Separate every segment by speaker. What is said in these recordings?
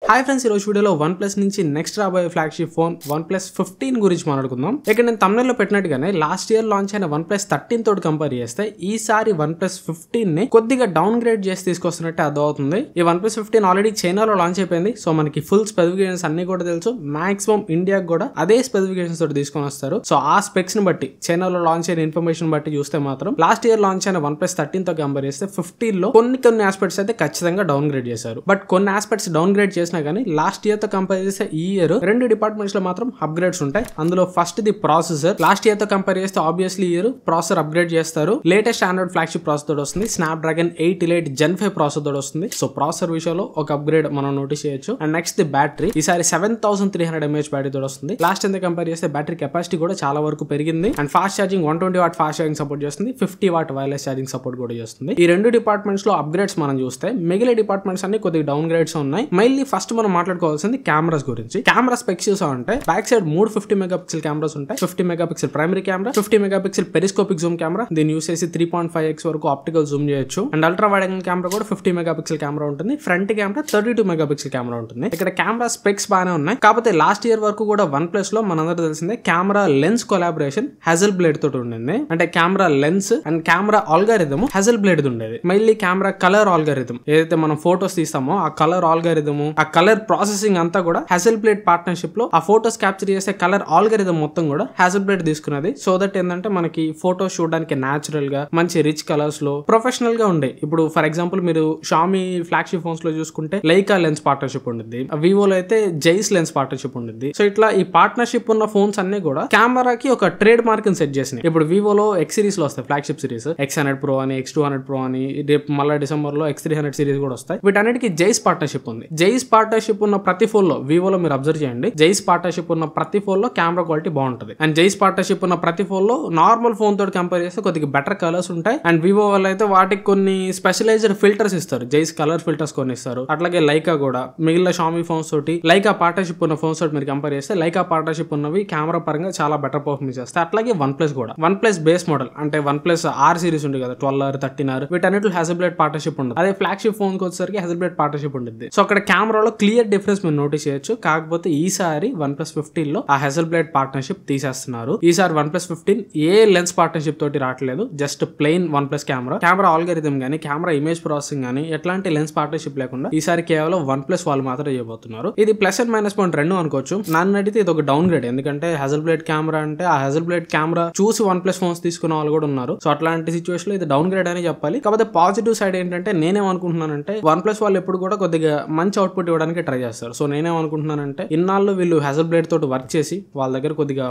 Speaker 1: Hi friends, ఈ రోజు వీడియోలో OnePlus నుంచి నెక్స్ట్ రాబోయే ఫ్లాగ్షిప్ ఫోన్ OnePlus 15 గురించి మాట్లాడుకుందాం. ఇక్కడ నేను thumbnail లో పెట్టినట్టుగానే లాస్ట్ ఇయర్ లాంచ్ అయిన OnePlus 13 తోటి కంపేర్ చేస్తే ఈసారి OnePlus 15 ని కొద్దిగా డౌన్ గ్రేడ్ చేసి తీసుకొస్తున్నట్టే అర్థమవుతుంది. ఈ OnePlus 15 ఆల్రెడీ చైనాలో లాంచ్ అయిపోయింది. సో మనకి ఫుల్ స్పెసిఫికేషన్స్ అన్ని కూడా తెలుసు. మాక్సిమం ఇండియాకి కూడా అదే స్పెసిఫికేషన్స్ తోటి తీసుకొని వస్తారు. సో ఆ స్పెక్స్ ని బట్టి చైనాలో లాంచ్ అయిన ఇన్ఫర్మేషన్ బట్టి చూస్తే మాత్రం లాస్ట్ ఇయర్ లాంచ్ అయిన OnePlus 13 తో కంపేర్ చేస్తే 15 లో కొన్ని ఆస్పెక్ట్స్ అయితే ఖచ్చితంగా డౌన్ గ్రేడ్ చేశారు. బట్ కొన్ని ఆస్పెక్ట్స్ డౌన్ గ్రేడ్ చేసినా కానీ లాస్ట్ ఇయర్ తో కంపేర్ చేస్తే ఈ ఇయర్ రెండు డిపార్ట్మెంట్స్ లో మాత్రం అప్గ్రేడ్స్ ఉంటాయి. అందులో first the processor. Last year తో కంపేర్ చేస్తే ఆబ్వియస్లీ ఇయర్ ప్రాసెసర్ అప్గ్రేడ్ చేస్తారు. లేటెస్ట్ ఆండ్రాయిడ్ ఫ్లాగ్షిప్ ప్రాసెసర్ తోటి వస్తుంది. స్నాప్డ్రాగన్ 8 Elite Gen 5 ప్రాసెసర్ తోటి వస్తుంది. సో ప్రాసెసర్ విషయంలో ఒక అప్గ్రేడ్ మనం నోటీస్ చేయొచ్చు. And next the battery. ఈసారి 7300 mAh బ్యాటరీ తోటి వస్తుంది. లాస్ట్ ఇయర్ తో కంపేర్ చేస్తే బ్యాటరీ కెపాసిటీ కూడా చాలా వరకు పెరిగింది. And fast charging 120 watt fast charging support చేస్తుంది. 50 వాట్ వైర్లెస్ ఛార్జింగ్ సపోర్ట్ కూడా చేస్తుంది. ఈ రెండు డిపార్ట్మెంట్స్ లో అప్గ్రేడ్స్ మనం చూస్తే మిగిలిన డిపార్ట్మెంట్స్ అన్ని కొద్దిగా డౌన్ గ్రేడ్స్ ఉన్నాయి. మళ్ళీ ఫస్ట్ మనం మాట్లాడుకోవాల్సింది కెమెరాస్ గురించి. కెమెరా స్పెక్స్ చూసామంటే బ్యాక్ సైడ్ 3 50 మెగాపిక్సెల్ కెమెరాస్ ఉంటాయి. 50 megapixel primary camera, 50 megapixel periscopic Zoom camera. దీన్ని యూస్ చేసి 3.5x వరకు ఆప్టికల్ జూమ్ చేయొచ్చు. And ultra wide angle camera కూడా 50 మెగాపిక్సెల్ కెమెరా ఉంటుంది. ఫ్రంట్ కెమెరా 32 మెగాపిక్సెల్ కెమెరా ఉంటుంది. ఇక్కడ కెమెరా స్పెక్స్ బాగానే ఉన్నాయి. కాకపోతే లాస్ట్ ఇయర్ వరకు కూడా OnePlus లో మనందరూ తెలిసిందే camera lens collaboration hazel blade తోటి ఉండింది. అంటే camera lens and camera algorithm hazel blade ఉండేది. మళ్ళీ కెమెరా కలర్ ఆల్గారిథం ఏదైతే మనం ఫోటోస్ తీస్తామో ఆ కలర్ ఆల్గారిథం, ఆ కలర్ ప్రాసెసింగ్ అంతా కూడా హెజల్ బ్లేడ్ పార్ట్నర్షిప్ లో ఆ ఫోటోస్ క్యాప్చర్ చేసే కలర్ ఆల్గారిథం మొత్తం కూడా హెజల్ బ్లేడ్ తీసుకున్నది. సో దట్ ఏంటంటే మనకి ఫోటోస్ చూడడానికి న్యాచురల్ గా మంచి రిచ్ కలర్స్ లో ప్రొఫెషనల్ గా ఉండే. ఇప్పుడు ఫర్ ఎగ్జాంపుల్ మీరు షామీ ఫ్లాగ్షిప్ ఫోన్స్ లో చూసుకుంటే లైకా లెన్స్ పార్ట్నర్షిప్ ఉంటుంది. వివోలో అయితే జైస్ లెన్స్ పార్ట్నర్షిప్ ఉంటుంది. సో ఇట్లా ఈ పార్ట్నర్షిప్ ఉన్న ఫోన్స్ అన్ని కూడా కెమెరాకి ఒక ట్రేడ్ మార్క్ సెట్ చేసినాయి. ఇప్పుడు వివోలో X సిరీస్ లో వస్తాయి ఫ్లాగ్షిప్ సిరీస్, X100 Pro అని, X200 Pro అని, రేపు మళ్ళీ డిసెంబర్ లో X300 సిరీస్ కూడా వస్తాయి. వీటన్నిటికి జైస్ పార్ట్నర్షిప్ ఉంది. జైస్ పార్ట్నర్షిప్ ఉన్న ప్రతి ఫోన్ లో వివోలో మీరు అబ్జర్వ్ చేయండి, జైస్ పార్ట్నర్షిప్ ఉన్న ప్రతి ఫోన్ లో కెమెరా క్వాలిటీ బాగుంటుంది. అండ్ జైస్ పార్ట్నర్షిప్ ఉన్న ప్రతి ఫోన్ లో నార్మల్ ఫోన్ తోటి కంపేర్ చేస్తే కొద్దిగా బెటర్ కలర్స్ ఉంటాయి. అండ్ వివో వాళ్ళు అయితే వాటికి కొన్ని స్పెషలైజ్డ్ ఫిల్టర్స్ ఇస్తారు. జైస్ కలర్ ఫిల్టర్స్ కొన్ని ఇస్తారు. అట్లాగే లైకా కూడా మిగిలిన షామీ ఫోన్స్ తోటి లైకా పార్ట్నర్షిప్ ఉన్న ఫోన్స్ తోటి మీరు కంపేర్ చేస్తే లైకా పార్ట్నర్షిప్ ఉన్నవి కెమెరా పరంగా చాలా బెటర్ పర్ఫార్మెన్స్ చేస్తాయి. అట్లాగే OnePlus కూడా OnePlus బేస్ మోడల్ అంటే OnePlus R సిరీస్ ఉంది కదా, 12R 13R, వీటన్నిటి హెజల్బ్లేడ్ పార్ట్నర్షిప్ ఉండదు. అదే ఫ్లాగ్షిప్ ఫోన్ కి వచ్చేసరికి హెజల్బ్లేడ్ పార్ట్నర్షిప్ ఉంటుంది. సో అక్కడ కెమెరాలో క్లియర్ డిఫరెన్స్ మీరు నోటీస్ చేయొచ్చు. కాకపోతే ఈసారి OnePlus 15 లో ఆ హెజల్బ్లేడ్ పార్ట్నర్షిప్ తీసేస్తున్నారు. ఈసారి OnePlus 15 ఏ లెన్స్ పార్ట్నర్షిప్ తోటి రావట్లేదు. Just plain OnePlus camera algorithm గానీ, కెమెరా ఇమేజ్ ప్రాసెసింగ్ గానీ ఎట్లాంటి లెన్స్ పార్ట్నర్షిప్ లేకుండా ఈసారి కేవలం OnePlus వాళ్ళు మాత్రం చేయబోతున్నారు. ఇది ప్లస్ అండ్ మైనస్ పాయింట్ రెండు అనుకోవచ్చు. నన్ను అడిగితే ఇది ఒక డౌన్ గ్రేడ్. ఎందుకంటే హెజల్బ్లేడ్ కెమెరా అంటే ఆ హెజల్బ్లేడ్ కెమెరా చూసి OnePlus ఫోన్స్ తీసుకున్న వాళ్ళు కూడా ఉన్నారు. సో అట్లాంటి సిచ్యువేషన్ లో ఇది డౌన్ గ్రేడ్ అని చెప్పాలి. కాకపోతే పాజిటివ్ సైడ్ ఏంటంటే నేనేమనుకుంటున్నానంటే OnePlus వాళ్ళు ఎప్పుడు కూడా కొద్దిగా మంచి అవుట్పుట్ ఇవ్వడానికి ట్రై చేస్తారు. సో నేనేమనుకుంటున్నానంటే ఇన్నాళ్ళు వీళ్ళు హెజల్బ్లేడ్ తోటి వర్క్ చేసి వాళ్ళ దగ్గర కొద్దిగా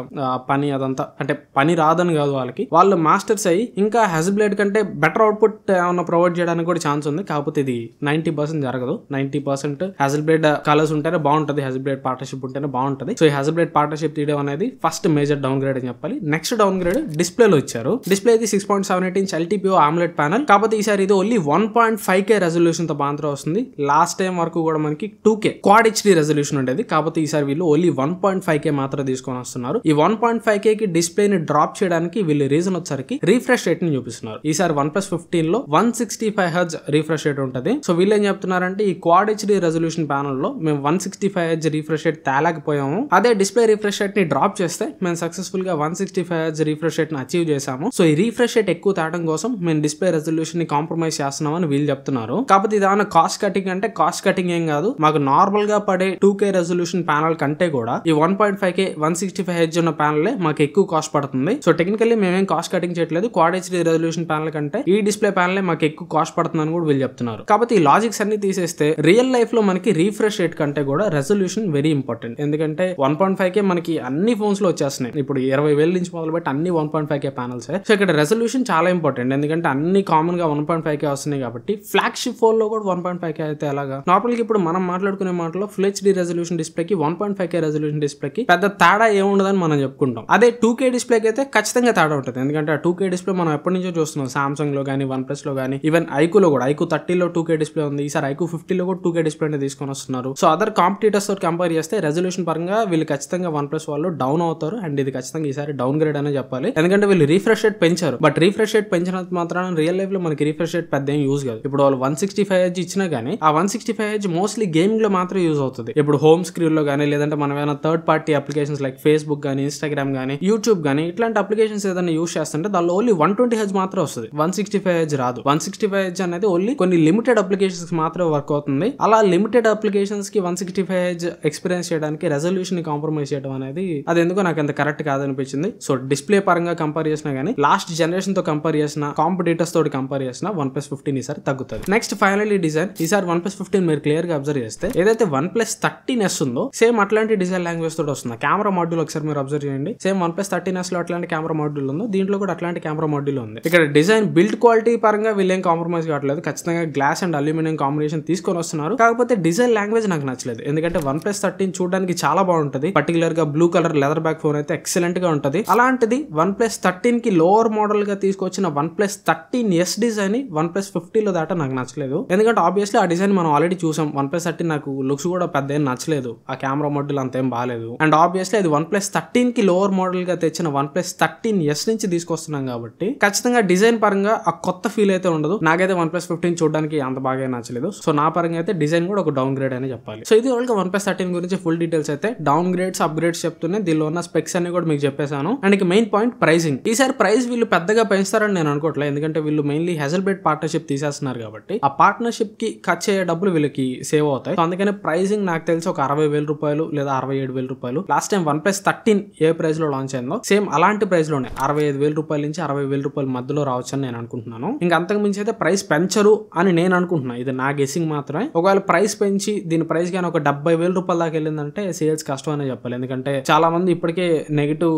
Speaker 1: పని అదంతా అంటే పని రాదని కాదు, వాళ్ళు మాస్టర్స్ అయ్యి ఇంకా హెజల్బ్లేడ్ కంటే బెటర్ అవుట్పుట్ ఏమన్నా ప్రొవైడ్ చేయడానికి కూడా ఛాన్స్ ఉంది. కాకపోతే ఇది 90% జరగదు. 90% హెజల్బ్లేడ్ కలర్స్ ఉంటేనే బాగుంటది, హెజల్బ్లేడ్ పార్ట్నర్షిప్ ఉంటేనే బాగుంటది. సో ఈ హెజల్బ్లేడ్ పార్ట్నర్షిప్ తీయడం అనేది ఫస్ట్ మేజర్ డౌన్ గ్రేడ్ అని చెప్పాలి. నెక్స్ట్ డౌన్ గ్రేడ్ డిస్ప్లే లో ఇచ్చారు. డిస్ప్లే ఇది 6.78 inch LTPO AMOLED ప్యానల్. కాకపోతే ఈసారి ఇది ఓన్లీ 1.5K రెజల్యూషన్ తో మాత్రం వస్తుంది. లాస్ట్ టైం వరకు కూడా మనకి 2K క్వాడ్ HD రెజల్యూషన్ ఉండేది. కాకపోతే ఈసారి వీళ్ళు ఓన్లీ 1.5K మాత్రం తీసుకొని వస్తున్నారు. ఈ 1.5K కి డిస్ప్లే ని డ్రాప్ చేయడానికి వీళ్ళు రీజన్ వచ్చరికి రిఫ్రెష్ రేట్ ని చూపిస్తున్నారు. ఈసారి OnePlus 15 లో 165 Hz రిఫ్రెష్ రేట్ ఉంటుంది. సో వీళ్ళు ఏం చెప్తున్నారంటే ఈ క్వాడ్ HD రెజల్యూషన్ ప్యానల్ లో మేము 165 Hz రిఫ్రెష్ రేట్ తేలేకపోయాము. అదే డిస్ప్లే రిఫ్రెష్ రేట్ ని డ్రాప్ చేస్తే మేము సక్సెస్ఫుల్ గా 165 Hz రిఫ్రెష్ రేట్ ని అచీవ్ చేసాము. సో ఈ రిఫ్రెష్ రేట్ ఎక్కువ తేవడం కోసం మేము డిస్ప్లే రెజల్యూషన్ ని కాంప్రమైజ్ చేస్తున్నామని వీళ్ళు చెప్తున్నారు. కాకపోతే ఇది ఏమైనా కాస్ట్ కటింగ్ అంటే కాస్ట్ కటింగ్ ఏం కాదు. మాకు నార్మల్ గా పడే 2K రెజల్యూషన్ ప్యానల్ కంటే కూడా ఈ 1.5K 165 Hz ఉన్న ప్యానల్ మాకు ఎక్కువ కాస్ట్ పడుతుంది. సో టెక్నికల్లీ మేమేం కాస్ట్ కటింగ్ చేయట్లేదు. క్వాడ్ HD రెజల్యూషన్ ప్యానల్ కంటే ఈ డిస్ప్లే ప్యానల్ మాకు ఎక్కువ కాస్ట్ పడుతుందని కూడా వీళ్ళు చెప్తున్నారు. కాబట్టి ఈ లాజిక్స్ అన్ని తీసేస్తే రియల్ లైఫ్ లో మనకి రిఫ్రెష్ రేట్ కంటే కూడా రెజల్యూషన్ వెరీ ఇంపార్టెంట్. ఎందుకంటే 1.5K మనకి అన్ని ఫోన్స్ లో వచ్చేస్తున్నాయి. ఇప్పుడు 20,000 నుంచి మొదలుపెట్టి అన్ని 1.5K ప్యానల్స్. సో ఇక్కడ రెజల్యూషన్ చాలా ఇంపార్టెంట్. ఎందుకంటే అన్ని కామన్ గా 1.5K వస్తున్నాయి కాబట్టి ఫ్లాగ్షిప్ ఫోన్ లో కూడా 1.5K అయితే ఎలాగా. నార్మల్ గా ఇప్పుడు మనం మాట్లాడుకునే మాటలో ఫుల్ HD రెజల్యూషన్ డిస్ప్లేకి 1.5K రెజల్యూషన్ డిస్ప్లేకి పెద్ద తేడా ఏముండదని మనం చెప్పుకుంటాం. అదే 2K డిస్ప్లేకి అయితే ఖచ్చితంగా తేడా ఉంటుంది. ఎందుకంటే ఆ 2K డిస్ప్లే మనం ఎప్పటి నుంచో చూస్తున్నాం. సామ్సంగ్ లో కానీ, OnePlus లో కానీ, ఈవెన్ ఐక్యూలో కూడా ఐక్యూ 30 లో 2K డిస్ప్లే ఉంది. ఈసారి ఐక్యూ 50 లో కూడా 2K డిస్ప్లే తీసుకొని వస్తున్నారు. సో అదర్ కాంపిటీటర్స్ తో కంపేర్ చేస్తే రెజల్యూషన్ పరంగా వీళ్ళు ఖచ్చితంగా OnePlus వాళ్ళు డౌన్ అవుతారు. అండ్ ఇది ఖచ్చితంగా ఈసారి డౌన్ గ్రేడ్ అనే చెప్పాలి. ఎందుకంటే వీళ్ళు రిఫ్రెష్ రేట్ పెంచారు. బట్ రిఫ్రెష్ రేట్ పెంచినంత మాత్రాన రియల్ లైఫ్ లో మనకి రిఫ్రెష్ రేట్ పెద్ద ఏం యూజ్ కాదు. ఇప్పుడు వాళ్ళు 165 Hz ఇచ్చినా గానీ ఆ 165 Hz మోస్ట్లీ గేమ్ గేమింగ్ లో మాత్రం యూజ్ అవుతుంది. ఇప్పుడు హోమ్ స్క్రీన్ లో గానీ లేదంటే మనం ఏమైనా third party applications like Facebook గానీ ఇన్స్టాగ్రామ్ గానీ యూట్యూబ్ గానీ ఇట్లాంటి అప్లికేషన్స్ ఏదైనా యూజ్ చేస్తుంటే దానిలో ఓన్లీ 120 Hz మాత్రం వస్తుంది, 165 Hz రాదు. 165 Hz అనేది ఓన్లీ కొన్ని లిమిటెడ్ అప్లికేషన్స్ మాత్రమే వర్క్ అవుతుంది. అలా లిమిటెడ్ అప్లికేషన్స్ కి 165 Hz ఎక్స్పీరియన్స్ చేయడానికి రెజల్యూషన్ ని కాంప్రమైజ్ చేయడం అనేది అది ఎందుకో నాకు అంత కరెక్ట్ కాదనిపించింది. సో డిస్ప్లే పరంగా కంపేర్ చేసినా గానీ లాస్ట్ జనరేషన్ తో కంపేర్ చేసిన కాంపిటీటర్స్ తోటి కంపేర్ చేసిన OnePlus 15 ఈసారి తగ్గుతుంది. Next finally design. ఈసారి OnePlus 15 మీరు క్లియర్ గా అబ్జర్వ్ చేస్తే ఏదైతే OnePlus 13s ఉందో సేమ్ అట్లాంటి డిజైన్ లాంగ్వేజ్ తోటి వస్తుంది. కెమెరా మాడ్యూల్ ఒకసారి మీరు అబ్జర్వ్ చేయండి. సేమ్ OnePlus 13s లో అట్లాంటి కెమెరా మాడ్యూల్ ఉందో దీంట్లో కూడా అట్లాంటి కెమెరా మాడ్యూల్ ఉంది. ఇక్కడ డిజైన్ బిల్డ్ క్వాలిటీ పరంగా వీళ్ళేం కాంప్రమైజ్ కావట్లేదు. ఖచ్చితంగా గ్లాస్ అండ్ అల్యూమినియం కాంబినేషన్ తీసుకొని వస్తున్నారు. కాకపోతే డిజైన్ లాంగ్వేజ్ నాకు నచ్చలేదు. ఎందుకంటే OnePlus 13 చూడడానికి చాలా బాగుంటది. పర్టికులర్ గా blue colour leather back phone అయితే ఎక్సలెంట్ గా ఉంటది. అలాంటిది OnePlus 13 కి లోవర్ మోడల్ గా తీసుకొచ్చిన OnePlus 13s డిజైన్ OnePlus 50 లో దాటా నాకు నచ్చలేదు. ఎందుకంటే ఆబ్వియస్లీ ఆ డిజైన్ మనం ఆల్రెడీ చూసాం. OnePlus 13 నాకు లుక్స్ కూడా పెద్ద ఏం నచ్చలేదు. ఆ కెమెరా మోడల్ అంతేం బాగాలేదు. అండ్ ఆబ్వియస్లీ అది OnePlus 13 కి లోవర్ మోడల్ గా తెచ్చిన OnePlus 13s నుంచి తీసుకొస్తున్నాం కాబట్టి ఖచ్చితంగా డిజైన్ పరంగా ఆ కొత్త ఫీల్ అయితే ఉండదు. నాకైతే OnePlus 15 చూడడానికి అంత బాగా నచ్చలేదు. సో నా పరంగా అయితే డిజైన్ కూడా ఒక డౌన్ గ్రేడ్ అని చెప్పాలి. సో ఇది వాళ్ళకి OnePlus 13 గురించి ఫుల్ డీటెయిల్స్ అయితే డౌన్ గ్రేడ్స్ అప్గ్రేడ్స్ చెప్తూనే దీనిలో ఉన్న స్పెక్స్ అన్ని కూడా మీకు చెప్పేశాను. And main point pricing. ఈసారి ప్రైస్ వీళ్ళు పెద్దగా పెంచుతారని నేను అనుకోవట్లేదు. ఎందుకంటే వీళ్ళు మెయిన్లీ హెజల్బ్లేడ్ పార్ట్నర్షిప్ తీసేస్తున్నారు కాబట్టి ఆ పార్ట్నర్షిప్ కి ఖర్చు అయ్యే డబ్బులు వీళ్ళకి సేవ్ అవుతాయి. అందుకని ప్రైసింగ్ నాకు తెలిసి ఒక 60,000 రూపాయలు లేదా 67,000 రూపాయలు. లాస్ట్ టైం OnePlus 13 ఏ ప్రైస్ లో లాంచ్ అయిందో సేమ్ అలాంటి ప్రైస్ లోనే 65,000 రూపాయల నుంచి 60,000 రూపాయల మధ్యలో రావచ్చు అని నేను అనుకుంటున్నాను. ఇంకా అంతకు మించి అయితే ప్రైస్ పెంచరు అని నేను అనుకుంటున్నాను. ఇది నా గెస్సింగ్ మాత్రమే. ఒకవేళ ప్రైస్ పెంచి దీని ప్రైస్ కానీ ఒక 70,000 రూపాయల దాకా వెళ్ళిందంటే సేల్స్ కష్టం అనే చెప్పాలి. ఎందుకంటే చాలా మంది ఇప్పటికే నెగిటివ్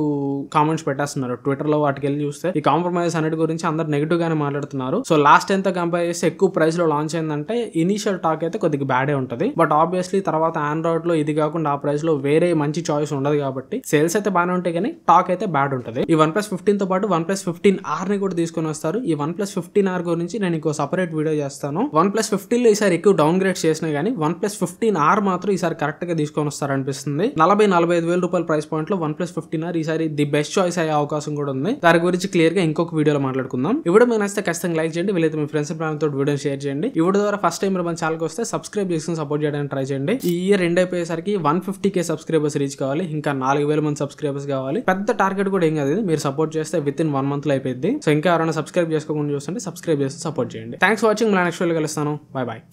Speaker 1: కామెంట్స్ పెట్టేస్తున్నారు ట్విట్టర్ లో. వాటికి వెళ్ళి చూస్తే ఈ కాంప్రమైజ్ అన్నిటి గురించి అందరు నెగిటివ్ గానే మాట్లాడుతున్నారు. సో లాస్ట్ టైం తో కంపేర్ చేస్తే ఎక్కువ ప్రైస్ లో లాంచ్ అయిందంటే ఇనిషియల్ టాక్ అయితే కొద్దిగా బ్యాడే ఉంటది. బట్ ఆబ్వియస్లీ తర్వాత ఆండ్రాయిడ్ లో ఇది కాకుండా ఆ ప్రైస్ లో వేరే మంచి చాయిస్ ఉండదు కాబట్టి సేల్స్ అయితే బాగానే ఉంటాయి కానీ టాక్ అయితే బ్యాడ్ ఉంటుంది. ఈ OnePlus 15 తో పాటు OnePlus 15R ని కూడా తీసుకొని వస్తారు. ఈ OnePlus 15R గురించి నేను ఇంకో సపరేట్ వీడియో చేస్తాను. OnePlus 15 లో ఈసారి ఎక్కువ డౌన్ గ్రేడ్ చేసినా గానీ OnePlus 15R మాత్రం ఈసారి కరెక్ట్ గా తీసుకొని వస్తారు అనిపిస్తుంది. 40,000-45,000 రూపాయల ప్రైస్ పాయింట్ లో OnePlus 15R ఈసారి ది బెస్ట్ చాయిస్ అయ్యే అవకాశం కూడా ఉంది. దాని గురించి క్లియర్ గా ఇంకొక వీడియోలో మాట్లాడుకుందాం. ఈ వీడియో మీకు నచ్చితే ఖచ్చితంగా లైక్ చేయండి. వీలైతే మీ ఫ్రెండ్స్ తో వీడియో షేర్ చేయండి. ఈ వీడియో ద్వారా ఫస్ట్ టైం మీరు మన ఛానల్కి వస్తే సబ్స్క్రైబ్ చేసుకుని సపోర్ట్ చేయడానికి ట్రై చేయండి. ఈ ఇయర్ ఎండ్ అయిపోయేసరికి 150K సబ్స్క్రైబర్స్ రీచ్ కావాలి. ఇంకా 4,000 మంది సబ్స్క్రైబర్స్ కావాలి. పెద్ద టార్గెట్ కూడా ఏం కాదు. మీరు సపోర్ట్ చేస్తే విత్ ఇన్ 1 month లో అయిపోయింది. సో ఇంకా ఎవరైనా సబ్స్క్రైబ్ చేసుకోకుండా చూస్తుంటే సబ్స్క్రైబ్ చేసి సపోర్ట్ చేయండి. Thanks for watching. నెక్స్ట్ వీడియోలో కలుస్తాను. By by.